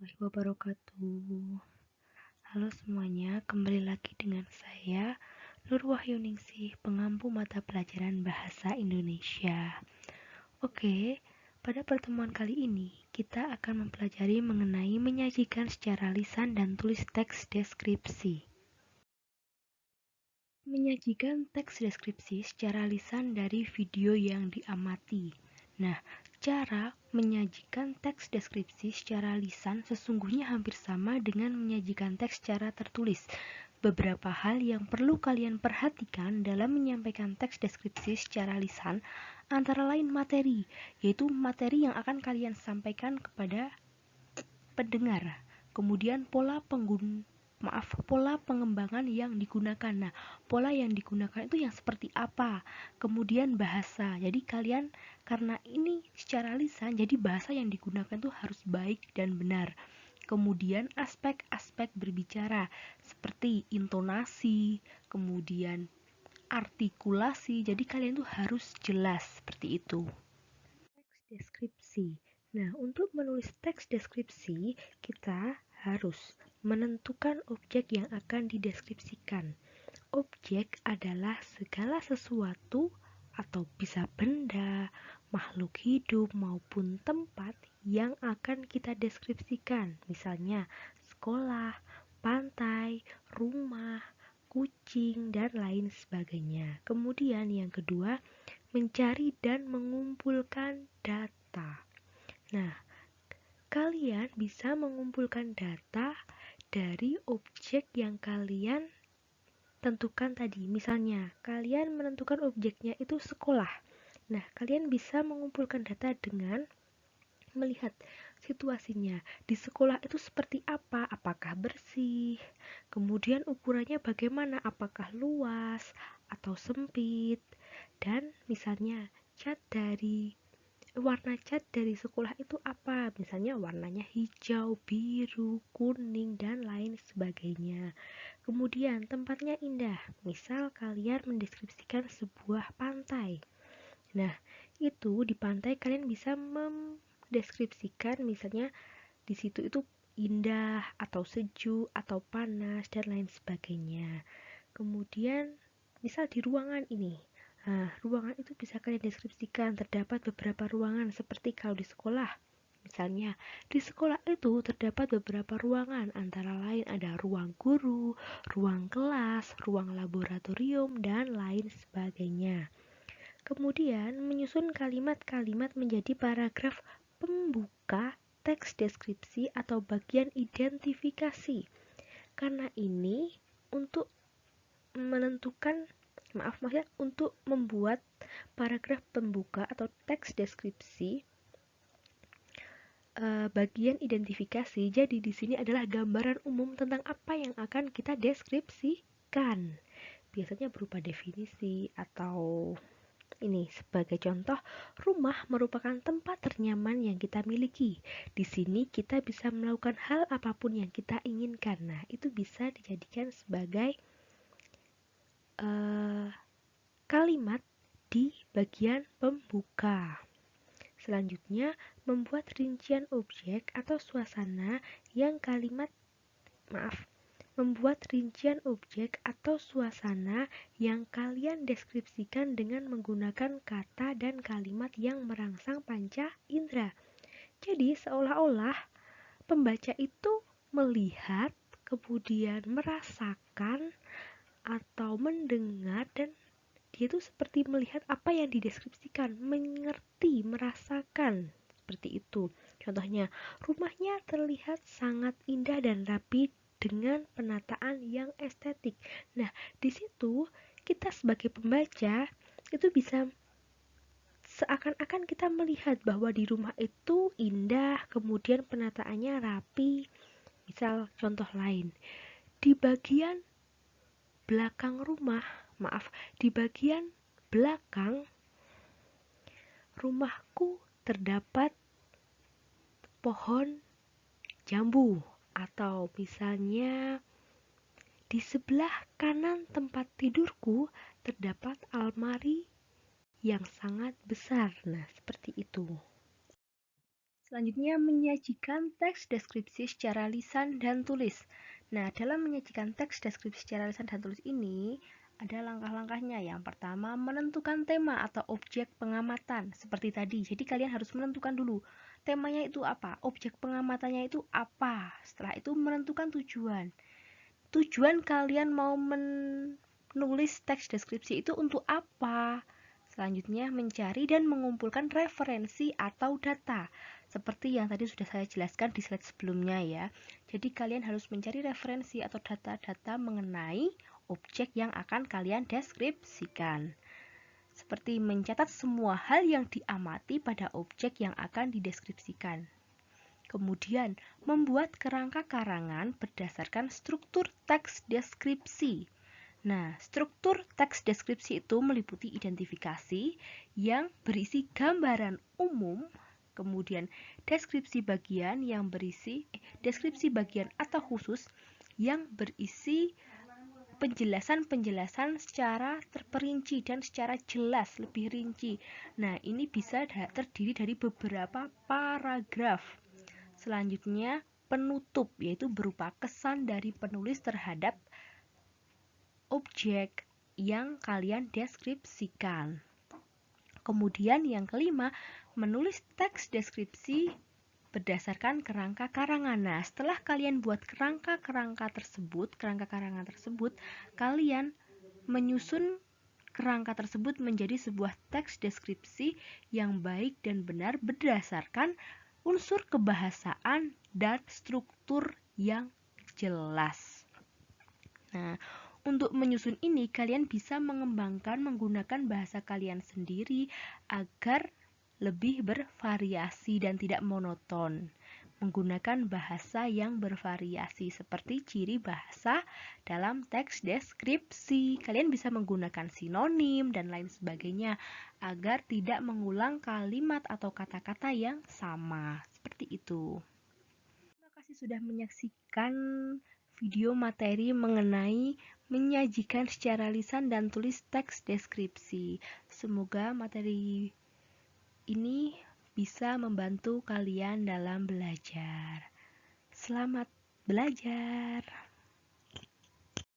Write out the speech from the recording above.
warahmatullahi wabarakatuh. Halo semuanya, kembali lagi dengan saya Nur Wahyuningsih, pengampu mata pelajaran Bahasa Indonesia. Oke, pada pertemuan kali ini kita akan mempelajari mengenai menyajikan secara lisan dan tulis teks deskripsi. Menyajikan teks deskripsi secara lisan dari video yang diamati. Nah, cara menyajikan teks deskripsi secara lisan sesungguhnya hampir sama dengan menyajikan teks secara tertulis. Beberapa hal yang perlu kalian perhatikan dalam menyampaikan teks deskripsi secara lisan antara lain materi, yaitu materi yang akan kalian sampaikan kepada pendengar. Kemudian pola pengembangan yang digunakan. Nah, pola yang digunakan itu yang seperti apa? Kemudian bahasa. Jadi kalian karena ini secara lisan, jadi bahasa yang digunakan itu harus baik dan benar. Kemudian aspek-aspek berbicara seperti intonasi, kemudian artikulasi. Jadi kalian tuh harus jelas seperti itu. Teks deskripsi. Nah, untuk menulis teks deskripsi, kita harus menentukan objek yang akan dideskripsikan. Objek adalah segala sesuatu atau bisa benda, makhluk hidup maupun tempat yang akan kita deskripsikan. Misalnya, sekolah, pantai, rumah, kucing, dan lain sebagainya. Kemudian yang kedua, mencari dan mengumpulkan data. Nah, kalian bisa mengumpulkan data dari objek yang kalian tentukan tadi. Misalnya, kalian menentukan objeknya itu sekolah. Nah, kalian bisa mengumpulkan data dengan melihat situasinya. Di sekolah itu seperti apa? Apakah bersih? Kemudian ukurannya bagaimana? Apakah luas atau sempit? Dan misalnya warna cat dari sekolah itu apa? Misalnya warnanya hijau, biru, kuning, dan lain sebagainya. Kemudian tempatnya indah. Misal kalian mendeskripsikan sebuah pantai. Nah, itu di pantai kalian bisa mendeskripsikan misalnya di situ itu indah atau sejuk atau panas dan lain sebagainya. Kemudian misal di ruangan ini. Nah, ruangan itu bisa kalian deskripsikan. Terdapat beberapa ruangan seperti kalau di sekolah. Misalnya, di sekolah itu terdapat beberapa ruangan, antara lain ada ruang guru, ruang kelas, ruang laboratorium, dan lain sebagainya. Kemudian, menyusun kalimat-kalimat menjadi paragraf pembuka teks deskripsi atau bagian identifikasi. Karena ini untuk maksudnya untuk membuat paragraf pembuka atau teks deskripsi bagian identifikasi. Jadi di sini adalah gambaran umum tentang apa yang akan kita deskripsikan. Biasanya berupa definisi atau ini sebagai contoh, rumah merupakan tempat ternyaman yang kita miliki. Di sini kita bisa melakukan hal apapun yang kita inginkan. Nah, itu bisa dijadikan sebagai kalimat di bagian pembuka. Selanjutnya, membuat rincian objek atau suasana yang membuat rincian objek atau suasana yang kalian deskripsikan dengan menggunakan kata dan kalimat yang merangsang panca indera. Jadi, seolah-olah pembaca itu melihat, kemudian merasakan atau mendengar, dan dia itu seperti melihat apa yang dideskripsikan, mengerti, merasakan, seperti itu. Contohnya, rumahnya terlihat sangat indah dan rapi dengan penataan yang estetik. Nah, di situ kita sebagai pembaca itu bisa seakan-akan kita melihat bahwa di rumah itu indah, kemudian penataannya rapi. Misal contoh lain, di bagian belakang rumah, di bagian belakang rumahku terdapat pohon jambu, atau misalnya di sebelah kanan tempat tidurku terdapat almari yang sangat besar. Nah, seperti itu. Selanjutnya, menyajikan teks deskripsi secara lisan dan tulis. Nah, dalam menyajikan teks deskripsi secara lisan dan tulis ini, ada langkah-langkahnya. Yang pertama, menentukan tema atau objek pengamatan. Seperti tadi, jadi kalian harus menentukan dulu. Temanya itu apa? Objek pengamatannya itu apa? Setelah itu menentukan tujuan. Tujuan kalian mau menulis teks deskripsi itu untuk apa? Selanjutnya, mencari dan mengumpulkan referensi atau data. Seperti yang tadi sudah saya jelaskan di slide sebelumnya ya. Jadi kalian harus mencari referensi atau data-data mengenai objek yang akan kalian deskripsikan. Seperti mencatat semua hal yang diamati pada objek yang akan dideskripsikan. Kemudian, membuat kerangka karangan berdasarkan struktur teks deskripsi. Nah, struktur teks deskripsi itu meliputi identifikasi yang berisi gambaran umum, kemudian deskripsi bagian atau khusus yang berisi penjelasan-penjelasan secara terperinci dan secara jelas, lebih rinci. Nah, ini bisa terdiri dari beberapa paragraf. Selanjutnya, penutup, yaitu berupa kesan dari penulis terhadap objek yang kalian deskripsikan. Kemudian yang kelima, menulis teks deskripsi berdasarkan kerangka karangan. Nah, setelah kalian buat kerangka karangan tersebut, kalian menyusun kerangka tersebut menjadi sebuah teks deskripsi yang baik dan benar berdasarkan unsur kebahasaan dan struktur yang jelas. Nah, untuk menyusun ini, kalian bisa menggunakan bahasa kalian sendiri agar lebih bervariasi dan tidak monoton. Menggunakan bahasa yang bervariasi seperti ciri bahasa dalam teks deskripsi. Kalian bisa menggunakan sinonim dan lain sebagainya agar tidak mengulang kalimat atau kata-kata yang sama. Seperti itu. Terima kasih sudah menyaksikan video materi mengenai menyajikan secara lisan dan tulis teks deskripsi. Semoga materi ini bisa membantu kalian dalam belajar. Selamat belajar!